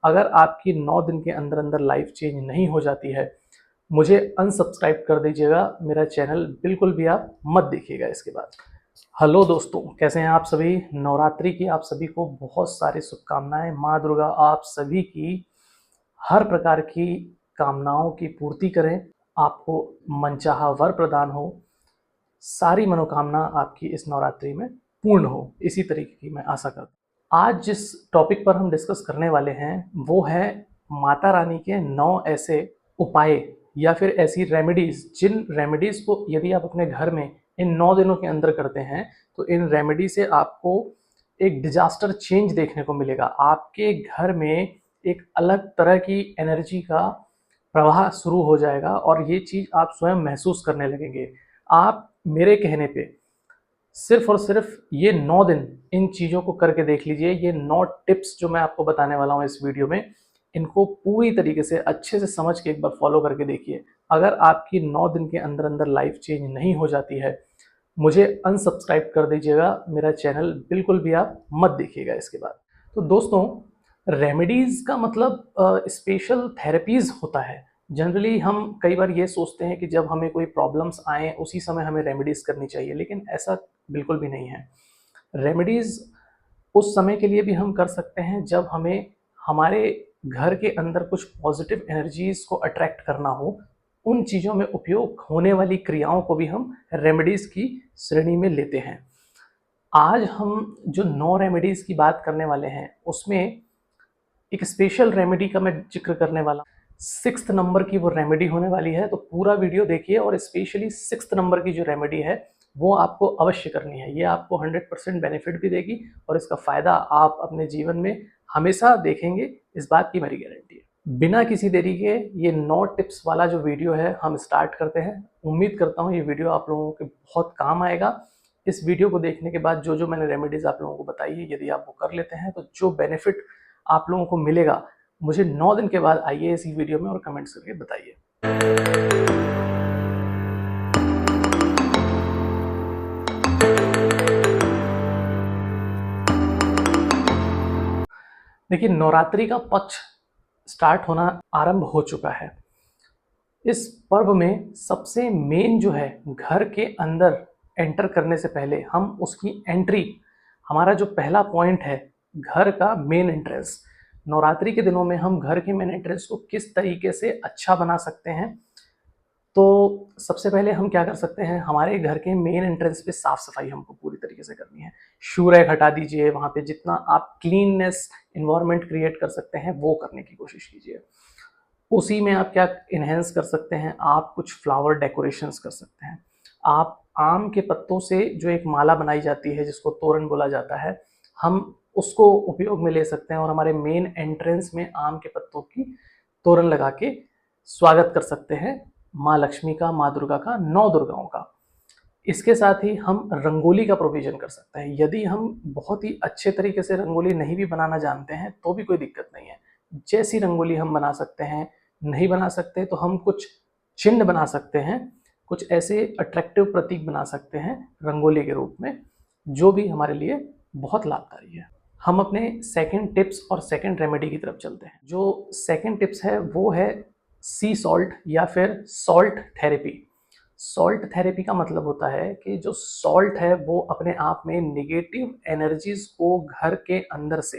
अगर आपकी 9 दिन के अंदर अंदर लाइफ चेंज नहीं हो जाती है, मुझे अनसब्सक्राइब कर दीजिएगा। मेरा चैनल बिल्कुल भी आप मत देखिएगा इसके बाद। हेलो दोस्तों, कैसे हैं आप सभी। नवरात्रि की आप सभी को बहुत सारी शुभकामनाएं। माँ दुर्गा आप सभी की हर प्रकार की कामनाओं की पूर्ति करें, आपको मनचाहा वर प्रदान हो, सारी मनोकामना आपकी इस नवरात्रि में पूर्ण हो, इसी तरीके की मैं आशा करता हूँ। आज जिस टॉपिक पर हम डिस्कस करने वाले हैं वो है माता रानी के 9 ऐसे उपाय या फिर ऐसी रेमेडीज, जिन रेमेडीज को यदि आप अपने घर में इन 9 दिनों के अंदर करते हैं तो इन रेमेडी से आपको एक डिजास्टर चेंज देखने को मिलेगा। आपके घर में एक अलग तरह की एनर्जी का प्रवाह शुरू हो जाएगा और ये चीज़ आप स्वयं महसूस करने लगेंगे। आप मेरे कहने पे सिर्फ और सिर्फ ये 9 दिन इन चीज़ों को करके देख लीजिए। ये 9 टिप्स जो मैं आपको बताने वाला हूँ इस वीडियो में, इनको पूरी तरीके से अच्छे से समझ के एक बार फॉलो करके देखिए। अगर आपकी 9 दिन के अंदर अंदर लाइफ चेंज नहीं हो जाती है, मुझे अनसब्सक्राइब कर दीजिएगा। मेरा चैनल बिल्कुल भी आप मत देखिएगा इसके बाद। तो दोस्तों, रेमेडीज़ का मतलब स्पेशल थेरेपीज़ होता है। जनरली हम कई बार ये सोचते हैं कि जब हमें कोई प्रॉब्लम्स आएँ उसी समय हमें रेमेडीज़ करनी चाहिए, लेकिन ऐसा बिल्कुल भी नहीं है। रेमेडीज़ उस समय के लिए भी हम कर सकते हैं जब हमें हमारे घर के अंदर कुछ पॉजिटिव एनर्जीज़ को अट्रैक्ट करना हो। उन चीज़ों में उपयोग होने वाली क्रियाओं को भी हम रेमेडीज़ की श्रेणी में लेते हैं। आज हम जो 9 रेमेडीज़ की बात करने वाले हैं उसमें एक स्पेशल रेमेडी का मैं जिक्र करने वाला हूँ। 6th नंबर की वो रेमेडी होने वाली है, तो पूरा वीडियो देखिए और स्पेशली 6th नंबर की जो रेमेडी है वो आपको अवश्य करनी है। ये आपको 100% बेनिफिट भी देगी और इसका फ़ायदा आप अपने जीवन में हमेशा देखेंगे, इस बात की मेरी गारंटी है। बिना किसी देरी के ये 9 टिप्स वाला जो वीडियो है हम स्टार्ट करते हैं। उम्मीद करता हूँ ये वीडियो आप लोगों के बहुत काम आएगा। इस वीडियो को देखने के बाद जो मैंने रेमेडीज़ आप लोगों को बताई है, यदि आप वो कर लेते हैं तो जो बेनिफिट आप लोगों को मिलेगा, मुझे 9 दिन के बाद आइए इसी वीडियो में और कमेंट्स करके बताइए। देखिए, नवरात्रि का पक्ष स्टार्ट होना आरंभ हो चुका है। इस पर्व में सबसे मेन जो है, घर के अंदर एंटर करने से पहले हम उसकी एंट्री, हमारा जो पहला पॉइंट है घर का मेन एंट्रेंस। नवरात्रि के दिनों में हम घर के मेन एंट्रेंस को किस तरीके से अच्छा बना सकते हैं, तो सबसे पहले हम क्या कर सकते हैं, हमारे घर के मेन एंट्रेंस पे साफ सफाई हमको पूरी तरीके से करनी है। शू रैक हटा दीजिए, वहाँ पे जितना आप क्लीननेस इन्वायरमेंट क्रिएट कर सकते हैं वो करने की कोशिश कीजिए। उसी में आप क्या इन्हेंस कर सकते हैं, आप कुछ फ्लावर डेकोरेशंस कर सकते हैं। आप आम के पत्तों से जो एक माला बनाई जाती है जिसको तोरण बोला जाता है, हम उसको उपयोग में ले सकते हैं और हमारे मेन एंट्रेंस में आम के पत्तों की तोरण लगा के स्वागत कर सकते हैं माँ लक्ष्मी का, माँ दुर्गा का, 9 दुर्गाओं का। इसके साथ ही हम रंगोली का प्रोविजन कर सकते हैं। यदि हम बहुत ही अच्छे तरीके से रंगोली नहीं भी बनाना जानते हैं तो भी कोई दिक्कत नहीं है। जैसी रंगोली हम बना सकते हैं, नहीं बना सकते तो हम कुछ चिन्ह बना सकते हैं, कुछ ऐसे अट्रैक्टिव प्रतीक बना सकते हैं रंगोली के रूप में, जो भी हमारे लिए बहुत लाभकारी है। हम अपने सेकंड टिप्स और सेकंड रेमेडी की तरफ चलते हैं। जो सेकंड टिप्स है वो है सी सॉल्ट या फिर सॉल्ट थेरेपी। सॉल्ट थेरेपी का मतलब होता है कि जो सॉल्ट है वो अपने आप में नेगेटिव एनर्जीज को घर के अंदर से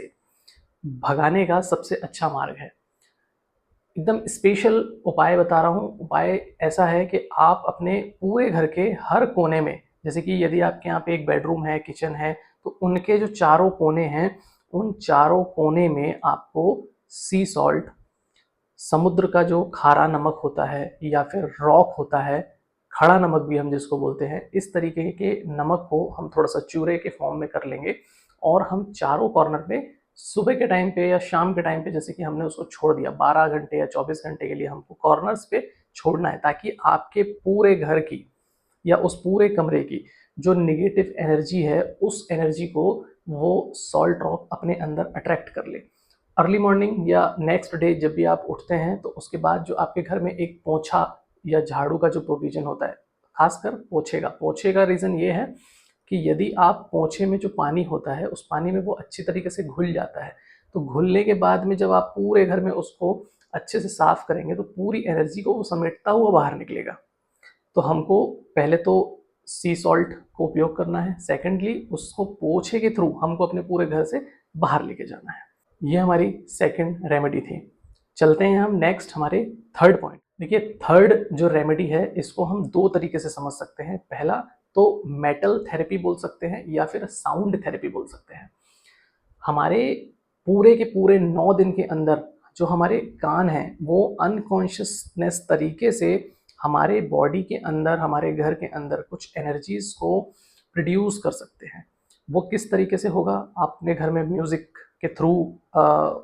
भगाने का सबसे अच्छा मार्ग है। एकदम स्पेशल उपाय बता रहा हूँ। उपाय ऐसा है कि आप अपने पूरे घर के हर कोने में, जैसे कि यदि आपके यहाँ पे एक बेडरूम है, किचन है, तो उनके जो चारों कोने हैं, उन चारों कोने में आपको सी सॉल्ट, समुद्र का जो खारा नमक होता है या फिर रॉक होता है, खड़ा नमक भी हम जिसको बोलते हैं, इस तरीके के नमक को हम थोड़ा सा चूरे के फॉर्म में कर लेंगे और हम चारों कॉर्नर पे सुबह के टाइम पे या शाम के टाइम पे, जैसे कि हमने उसको छोड़ दिया 12 घंटे या 24 घंटे के लिए, हमको कॉर्नर्स पे छोड़ना है ताकि आपके पूरे घर की या उस पूरे कमरे की जो निगेटिव एनर्जी है उस एनर्जी को वो सॉल्ट रॉक अपने अंदर अट्रैक्ट कर ले। अर्ली मॉर्निंग या नेक्स्ट डे जब भी आप उठते हैं तो उसके बाद जो आपके घर में एक पोछा या झाड़ू का जो प्रोविजन होता है, खासकर पोछे का रीज़न ये है कि यदि आप पोछे में जो पानी होता है उस पानी में वो अच्छी तरीके से घुल जाता है, तो घुलने के बाद में जब आप पूरे घर में उसको अच्छे से साफ करेंगे तो पूरी एनर्जी को वो समेटता हुआ बाहर निकलेगा। तो हमको पहले तो सी सॉल्ट को उपयोग करना है, सेकेंडली उसको पोछे के थ्रू हमको अपने पूरे घर से बाहर लेके जाना है। ये हमारी सेकेंड रेमेडी थी। चलते हैं हम नेक्स्ट हमारे थर्ड पॉइंट। देखिए, थर्ड जो रेमेडी है इसको हम दो तरीके से समझ सकते हैं। पहला तो मेटल थेरेपी बोल सकते हैं या फिर साउंड थेरेपी बोल सकते हैं। हमारे पूरे के पूरे 9 दिन के अंदर जो हमारे कान हैं वो अनकॉन्शियसनेस तरीके से हमारे बॉडी के अंदर, हमारे घर के अंदर कुछ एनर्जीज को प्रोड्यूस कर सकते हैं। वो किस तरीके से होगा? आप अपने घर में म्यूजिक के थ्रू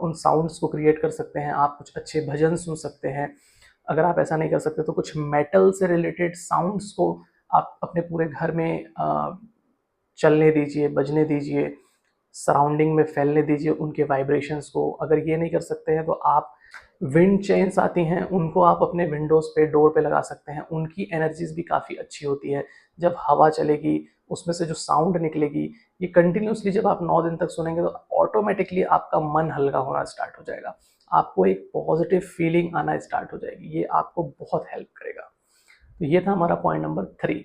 उन साउंड्स को क्रिएट कर सकते हैं। आप कुछ अच्छे भजन सुन सकते हैं। अगर आप ऐसा नहीं कर सकते तो कुछ मेटल से रिलेटेड साउंड्स को आप अपने पूरे घर में चलने दीजिए, बजने दीजिए, सराउंडिंग में फैलने दीजिए उनके वाइब्रेशंस को। अगर ये नहीं कर सकते हैं तो आप विंड चेन्स आती हैं, उनको आप अपने विंडोज़ पे, डोर पे लगा सकते हैं। उनकी एनर्जीज भी काफ़ी अच्छी होती है। जब हवा चलेगी उसमें से जो साउंड निकलेगी, ये कंटिन्यूसली जब आप 9 दिन तक सुनेंगे तो ऑटोमेटिकली आपका मन हल्का होना स्टार्ट हो जाएगा। आपको एक पॉजिटिव फीलिंग आना स्टार्ट हो जाएगी। ये आपको बहुत हेल्प करेगा। तो ये था हमारा पॉइंट नंबर 3।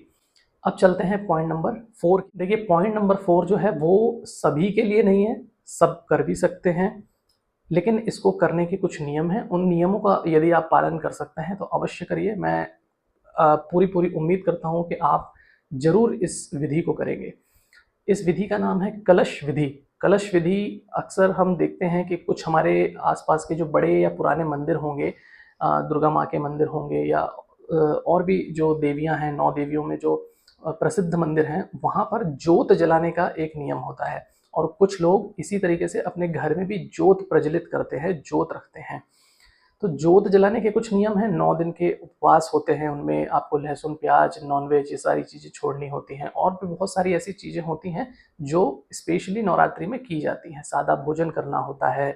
अब चलते हैं पॉइंट नंबर 4। देखिए, पॉइंट नंबर 4 जो है वो सभी के लिए नहीं है, सब कर भी सकते हैं, लेकिन इसको करने के कुछ नियम हैं। उन नियमों का यदि आप पालन कर सकते हैं तो अवश्य करिए। मैं पूरी पूरी उम्मीद करता हूँ कि आप ज़रूर इस विधि को करेंगे। इस विधि का नाम है कलश विधि। कलश विधि अक्सर हम देखते हैं कि कुछ हमारे आसपास के जो बड़े या पुराने मंदिर होंगे, दुर्गा माँ के मंदिर होंगे या और भी जो देवियाँ हैं, 9 देवियों में जो प्रसिद्ध मंदिर हैं, वहाँ पर जोत जलाने का एक नियम होता है। और कुछ लोग इसी तरीके से अपने घर में भी जोत प्रज्वलित करते हैं, जोत रखते हैं। तो जोत जलाने के कुछ नियम हैं। 9 दिन के उपवास होते हैं, उनमें आपको लहसुन, प्याज, नॉनवेज ये सारी चीज़ें छोड़नी होती हैं। और भी बहुत सारी ऐसी चीज़ें होती हैं जो स्पेशली नवरात्रि में की जाती हैं। सादा भोजन करना होता है।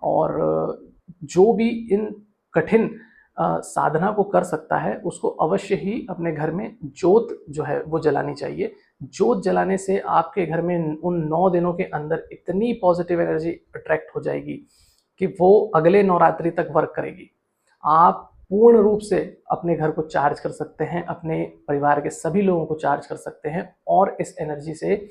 और जो भी इन कठिन साधना को कर सकता है उसको अवश्य ही अपने घर में जोत जो है वो जलानी चाहिए। जोत जलाने से आपके घर में उन 9 दिनों के अंदर इतनी पॉजिटिव एनर्जी अट्रैक्ट हो जाएगी कि वो अगले नवरात्रि तक वर्क करेगी। आप पूर्ण रूप से अपने घर को चार्ज कर सकते हैं, अपने परिवार के सभी लोगों को चार्ज कर सकते हैं। और इस एनर्जी से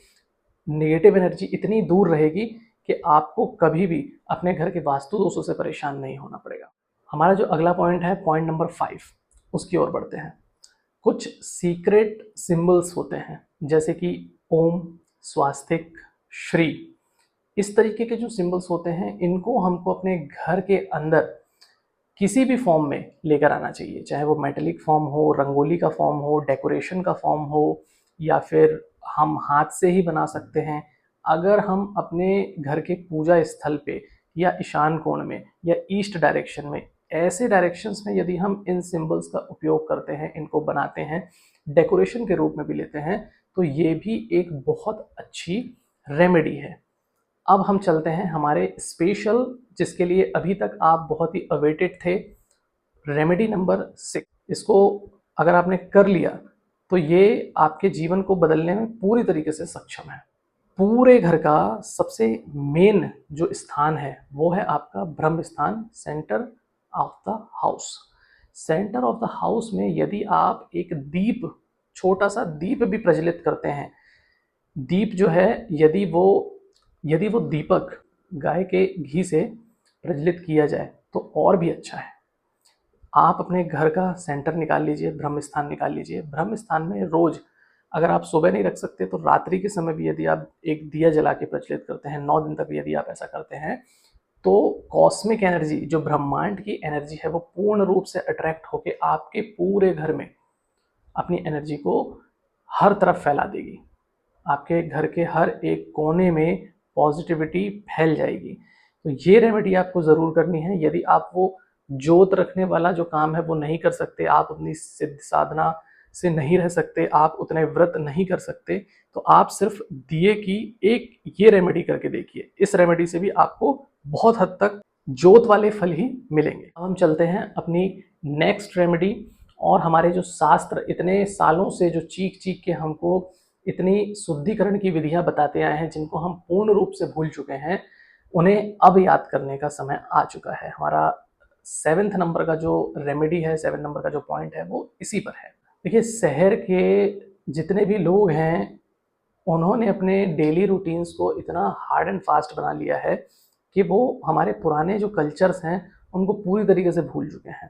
नेगेटिव एनर्जी इतनी दूर रहेगी कि आपको कभी भी अपने घर के वास्तु दोषों से परेशान नहीं होना पड़ेगा। हमारा जो अगला पॉइंट है, पॉइंट नंबर 5, उसकी ओर बढ़ते हैं। कुछ सीक्रेट सिंबल्स होते हैं जैसे कि ओम, स्वास्तिक, श्री। इस तरीके के जो सिंबल्स होते हैं इनको हमको अपने घर के अंदर किसी भी फॉर्म में लेकर आना चाहिए, चाहे वो मेटेलिक फॉर्म हो, रंगोली का फॉर्म हो, डेकोरेशन का फॉर्म हो, या फिर हम हाथ से ही बना सकते हैं। अगर हम अपने घर के पूजा स्थल पे या ईशान कोण में या ईस्ट डायरेक्शन में, ऐसे डायरेक्शंस में यदि हम इन सिंबल्स का उपयोग करते हैं, इनको बनाते हैं, डेकोरेशन के रूप में भी लेते हैं, तो ये भी एक बहुत अच्छी रेमेडी है। अब हम चलते हैं हमारे स्पेशल, जिसके लिए अभी तक आप बहुत ही अवेटेड थे, रेमेडी नंबर 6। इसको अगर आपने कर लिया तो ये आपके जीवन को बदलने में पूरी तरीके से सक्षम है। पूरे घर का सबसे मेन जो स्थान है वो है आपका ब्रह्म स्थान, centre of the house. Centre of the house में यदि आप एक दीप, छोटा सा दीप भी प्रज्वलित करते हैं, दीप जो है यदि वो दीपक गाय के घी से प्रज्वलित किया जाए तो और भी अच्छा है। आप अपने घर का सेंटर निकाल लीजिए, ब्रह्म स्थान निकाल लीजिए। ब्रह्म स्थान में रोज, अगर आप सुबह नहीं रख सकते तो रात्रि के समय भी यदि आप एक दिया जला के प्रज्वलित करते हैं, 9 दिन तक यदि आप ऐसा करते हैं, तो कॉस्मिक एनर्जी, जो ब्रह्मांड की एनर्जी है, वो पूर्ण रूप से अट्रैक्ट होकर आपके पूरे घर में अपनी एनर्जी को हर तरफ फैला देगी। आपके घर के हर एक कोने में पॉजिटिविटी फैल जाएगी। तो ये रेमेडी आपको ज़रूर करनी है। यदि आप वो जोत रखने वाला जो काम है वो नहीं कर सकते, आप अपनी सिद्ध साधना से नहीं रह सकते, आप उतने व्रत नहीं कर सकते, तो आप सिर्फ दिए की एक ये रेमेडी करके देखिए। इस रेमेडी से भी आपको बहुत हद तक जोत वाले फल ही मिलेंगे। अब हम चलते हैं अपनी नेक्स्ट रेमेडी। और हमारे जो शास्त्र इतने सालों से जो चीख चीख के हमको इतनी शुद्धिकरण की विधियां बताते आए हैं, जिनको हम पूर्ण रूप से भूल चुके हैं, उन्हें अब याद करने का समय आ चुका है। हमारा 7th नंबर का जो रेमेडी है, 7 नंबर का जो पॉइंट है, वो इसी पर है। देखिए, शहर के जितने भी लोग हैं, उन्होंने अपने डेली रूटीन्स को इतना हार्ड एंड फास्ट बना लिया है कि वो हमारे पुराने जो कल्चर्स हैं, उनको पूरी तरीके से भूल चुके हैं।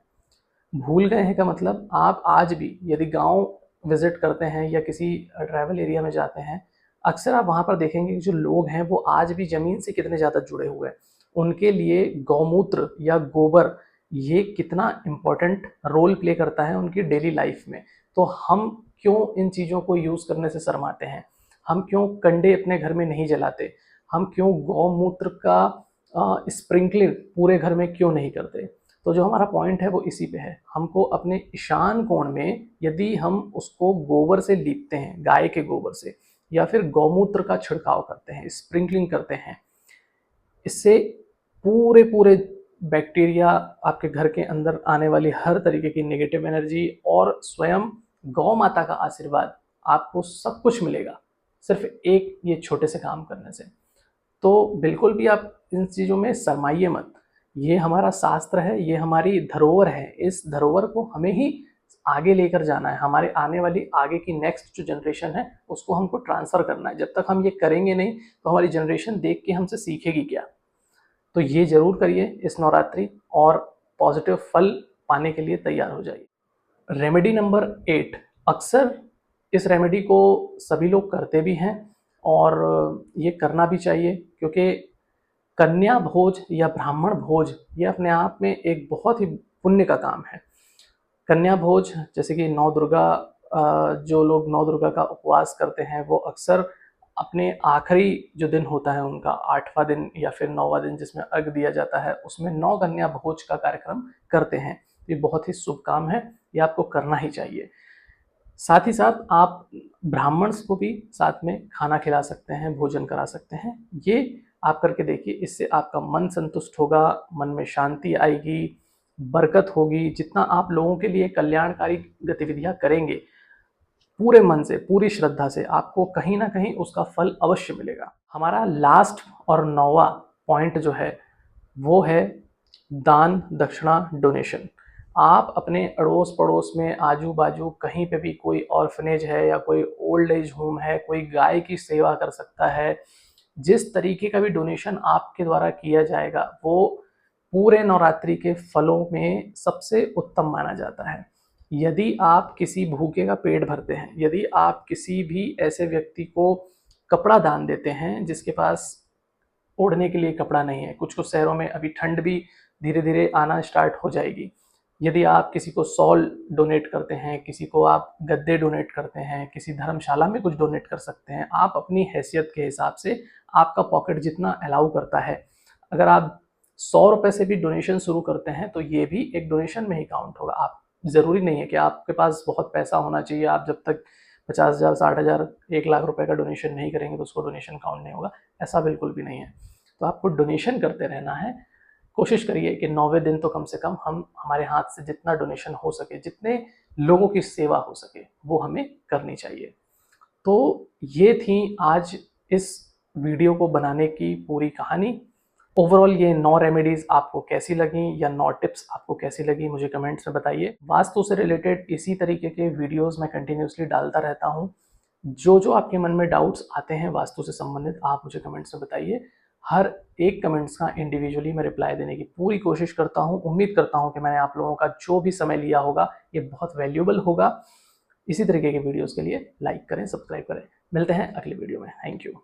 भूल गए हैं का मतलब, आप आज भी यदि गाँव विज़िट करते हैं या किसी ट्रैवल एरिया में जाते हैं, अक्सर आप वहाँ पर देखेंगे कि जो लोग हैं वो आज भी ज़मीन से कितने ज़्यादा जुड़े हुए हैं। उनके लिए गौमूत्र या गोबर ये कितना इम्पोर्टेंट रोल प्ले करता है उनकी डेली लाइफ में। तो हम क्यों इन चीज़ों को यूज़ करने से शर्माते हैं? हम क्यों कंडे अपने घर में नहीं जलाते? हम क्यों गौमूत्र का स्प्रिंकलिंग पूरे घर में क्यों नहीं करते? तो जो हमारा पॉइंट है वो इसी पे है। हमको अपने ईशान कोण में यदि हम उसको गोबर से लीपते हैं, गाय के गोबर से, या फिर गौमूत्र का छिड़काव करते हैं, स्प्रिंकलिंग करते हैं, इससे पूरे पूरे बैक्टीरिया, आपके घर के अंदर आने वाली हर तरीके की नेगेटिव एनर्जी और स्वयं गौ माता का आशीर्वाद, आपको सब कुछ मिलेगा सिर्फ एक ये छोटे से काम करने से। तो बिल्कुल भी आप इन चीज़ों में शरमाइए मत। ये हमारा शास्त्र है, ये हमारी धरोहर है। इस धरोहर को हमें ही आगे लेकर जाना है। हमारे आने वाली आगे की नेक्स्ट जो जनरेशन है, उसको हमको ट्रांसफ़र करना है। जब तक हम ये करेंगे नहीं, तो हमारी जनरेशन देख के हमसे सीखेगी क्या? तो ये ज़रूर करिए इस नवरात्रि, और पॉजिटिव फल पाने के लिए तैयार हो जाइए। रेमेडी नंबर 8, अक्सर इस रेमेडी को सभी लोग करते भी हैं और ये करना भी चाहिए, क्योंकि कन्या भोज या ब्राह्मण भोज ये अपने आप में एक बहुत ही पुण्य का काम है। कन्या भोज, जैसे कि नौ दुर्गा, जो लोग नौ दुर्गा का उपवास करते हैं, वो अक्सर अपने आखिरी जो दिन होता है उनका 8वां दिन या फिर 9वां दिन जिसमें अर्घ दिया जाता है, उसमें 9 कन्या भोज का कार्यक्रम करते हैं। ये बहुत ही शुभ काम है, ये आपको करना ही चाहिए। साथ ही साथ आप ब्राह्मण्स को भी साथ में खाना खिला सकते हैं, भोजन करा सकते हैं। ये आप करके देखिए, इससे आपका मन संतुष्ट होगा, मन में शांति आएगी, बरकत होगी। जितना आप लोगों के लिए कल्याणकारी गतिविधियां करेंगे पूरे मन से, पूरी श्रद्धा से, आपको कहीं ना कहीं उसका फल अवश्य मिलेगा। हमारा लास्ट और 9वां पॉइंट जो है वो है दान दक्षिणा, डोनेशन। आप अपने अड़ोस पड़ोस में, आजू बाजू कहीं पे भी कोई ऑर्फनेज है या कोई ओल्ड एज होम है, कोई गाय की सेवा कर सकता है। जिस तरीके का भी डोनेशन आपके द्वारा किया जाएगा, वो पूरे नवरात्रि के फलों में सबसे उत्तम माना जाता है। यदि आप किसी भूखे का पेट भरते हैं, यदि आप किसी भी ऐसे व्यक्ति को कपड़ा दान देते हैं जिसके पास ओढ़ने के लिए कपड़ा नहीं है, कुछ कुछ शहरों में अभी ठंड भी धीरे धीरे आना स्टार्ट हो जाएगी, यदि आप किसी को शॉल डोनेट करते हैं, किसी को आप गद्दे डोनेट करते हैं, किसी धर्मशाला में कुछ डोनेट कर सकते हैं। आप अपनी हैसियत के हिसाब से, आपका पॉकेट जितना अलाउ करता है, अगर आप 100 रुपये से भी डोनेशन शुरू करते हैं तो ये भी एक डोनेशन में ही काउंट होगा। आप, ज़रूरी नहीं है कि आपके पास बहुत पैसा होना चाहिए, आप जब तक 50,000, 60,000, 1 लाख रुपए का डोनेशन नहीं करेंगे तो उसको डोनेशन काउंट नहीं होगा। ऐसा बिल्कुल भी नहीं है। तो आपको डोनेशन करते रहना है। कोशिश करिए कि 9वें दिन तो कम से कम हम, हमारे हाथ से जितना डोनेशन हो सके, जितने लोगों की सेवा हो सके, वो हमें करनी चाहिए। तो ये थी आज इस वीडियो को बनाने की पूरी कहानी। ओवरऑल ये 9 रेमेडीज़ आपको कैसी लगी या 9 टिप्स आपको कैसी लगी, मुझे कमेंट्स में बताइए। वास्तु से रिलेटेड इसी तरीके के वीडियोस मैं कंटिन्यूसली डालता रहता हूँ। जो जो आपके मन में डाउट्स आते हैं वास्तु से संबंधित, आप मुझे कमेंट्स में बताइए। हर एक कमेंट्स का इंडिविजुअली मैं रिप्लाई देने की पूरी कोशिश करता हूँ। उम्मीद करता हूँ कि मैंने आप लोगों का जो भी समय लिया होगा ये बहुत वैल्यूएबल होगा। इसी तरीके के वीडियोस के लिए लाइक करें, सब्सक्राइब करें। मिलते हैं अगली वीडियो में। Thank you.